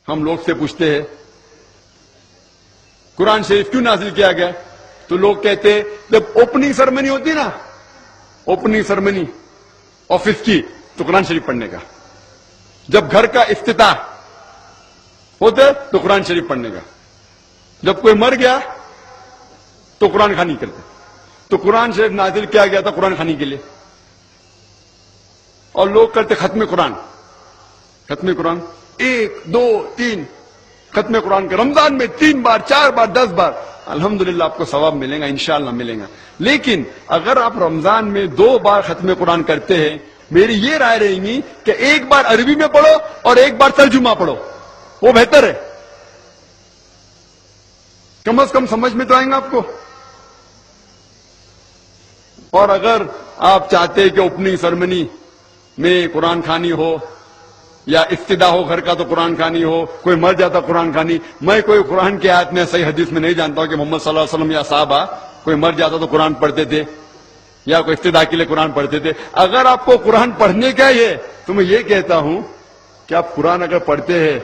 ہم لوگ سے پوچھتے ہیں قرآن شریف کیوں نازل کیا گیا, تو لوگ کہتے ہیں جب اوپننگ سرمنی ہوتی نا, اوپننگ سرمنی آفس کی, تو قرآن شریف پڑھنے کا. جب گھر کا افتتاح ہوتا ہے تو قرآن شریف پڑھنے کا. جب کوئی مر گیا تو قرآن خوانی کرتے. تو قرآن شریف نازل کیا گیا تھا قرآن خوانی کے لیے. اور لوگ کرتے ختم قرآن, ختم قرآن 1 2 3 ختم قرآن کے رمضان میں 3 بار 4 بار 10 بار. الحمدللہ آپ کو ثواب ملے گا, انشاءاللہ ملے گا. لیکن اگر آپ رمضان میں 2 بار ختم قرآن کرتے ہیں, میری یہ رائے رہے گی کہ 1 بار عربی میں پڑھو اور 1 بار ترجمہ پڑھو, وہ بہتر ہے. کم از کم سمجھ میں تو آئیں گا آپ کو. اور اگر آپ چاہتے ہیں کہ اوپننگ سرمنی میں قرآن خوانی ہو یا افتتاح ہو گھر کا تو قرآن خوانی ہو, کوئی مر جاتا قرآن خوانی. میں کوئی قرآن کی آیت میں صحیح حدیث میں نہیں جانتا ہوں کہ محمد صلی اللہ علیہ وسلم یا صحابہ کوئی مر جاتا تو قرآن پڑھتے تھے یا کوئی افتتاح کے لیے قرآن پڑھتے تھے. اگر آپ کو قرآن پڑھنے کا ہی ہے تو میں یہ کہتا ہوں کہ آپ قرآن اگر پڑھتے ہیں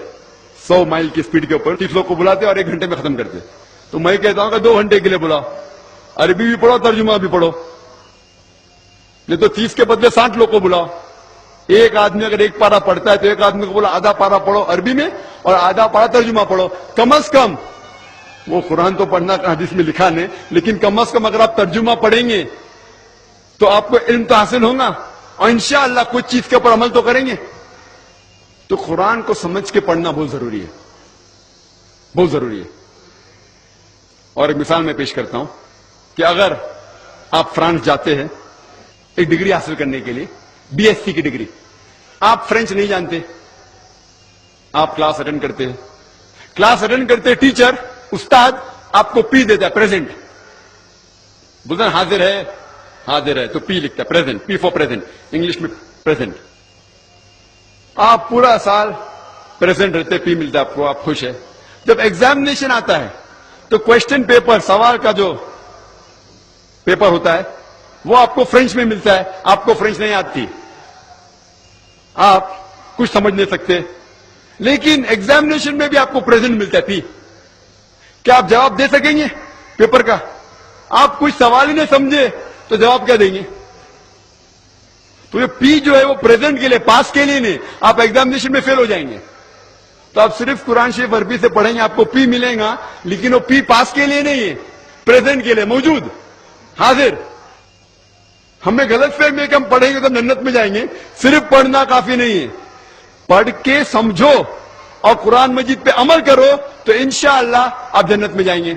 100 مائل کی سپیڈ کے اوپر, 30 لوگ کو بلاتے اور 1 گھنٹے میں ختم کرتے, تو میں کہتا ہوں کہ 2 گھنٹے کے لیے بلاؤ, عربی بھی پڑھو ترجمہ بھی پڑھو. نہیں تو 30 کے بدلے 60 لوگ کو بلاؤ. ایک آدمی اگر 1 پارا پڑھتا ہے تو ایک آدمی کو بولا آدھا پارا پڑھو عربی میں اور آدھا پارا ترجمہ پڑھو. کم از کم وہ قرآن تو پڑھنا حدیث میں لکھا نہیں, لیکن کم از کم اگر آپ ترجمہ پڑھیں گے تو آپ کو علم تو حاصل ہوگا اور انشاءاللہ کچھ چیز کے اوپر عمل تو کریں گے. تو قرآن کو سمجھ کے پڑھنا بہت ضروری ہے, بہت ضروری ہے. اور ایک مثال میں پیش کرتا ہوں کہ اگر آپ فرانس جاتے ہیں ایک ڈگری حاصل کرنے کے لیے, BSc کی ڈگری, آپ فرینچ نہیں جانتے, آپ کلاس اٹینڈ کرتے ہیں, کلاس اٹینڈ کرتے ٹیچر استاد آپ کو پی دیتا ہے, پریزنٹ بولتا حاضر ہے, حاضر ہے تو پی لکھتا ہے, present, P for present, English میں پریزنٹ. آپ پورا سال پریزنٹ رہتے, پی ملتا ہے آپ کو, آپ خوش ہے. جب ایگزامینیشن آتا ہے تو کوشچن پیپر, سوال کا جو پیپر ہوتا ہے وہ آپ کو فرینچ میں ملتا ہے, آپ کو فرینچ نہیں آتی, آپ کچھ سمجھ نہیں سکتے, لیکن ایگزامینیشن میں بھی آپ کو پریزنٹ ملتا ہے پی. کیا آپ جواب دے سکیں گے پیپر کا؟ آپ کچھ سوال ہی نہیں سمجھے تو جواب کیا دیں گے؟ تو یہ پی جو ہے وہ پریزنٹ کے لیے, پاس کے لیے نہیں, آپ ایگزامینیشن میں فیل ہو جائیں گے. تو آپ صرف قرآن شریف عربی سے پڑھیں گے آپ کو پی ملے گا, لیکن وہ پی پاس کے لیے نہیں ہے, پریزنٹ کے لیے, موجود, حاضر. ہمیں غلط فہمی ہے کہ ہم پڑھیں گے تو جنت میں جائیں گے. صرف پڑھنا کافی نہیں ہے, پڑھ کے سمجھو اور قرآن مجید پہ عمل کرو تو انشاءاللہ آپ جنت میں جائیں گے.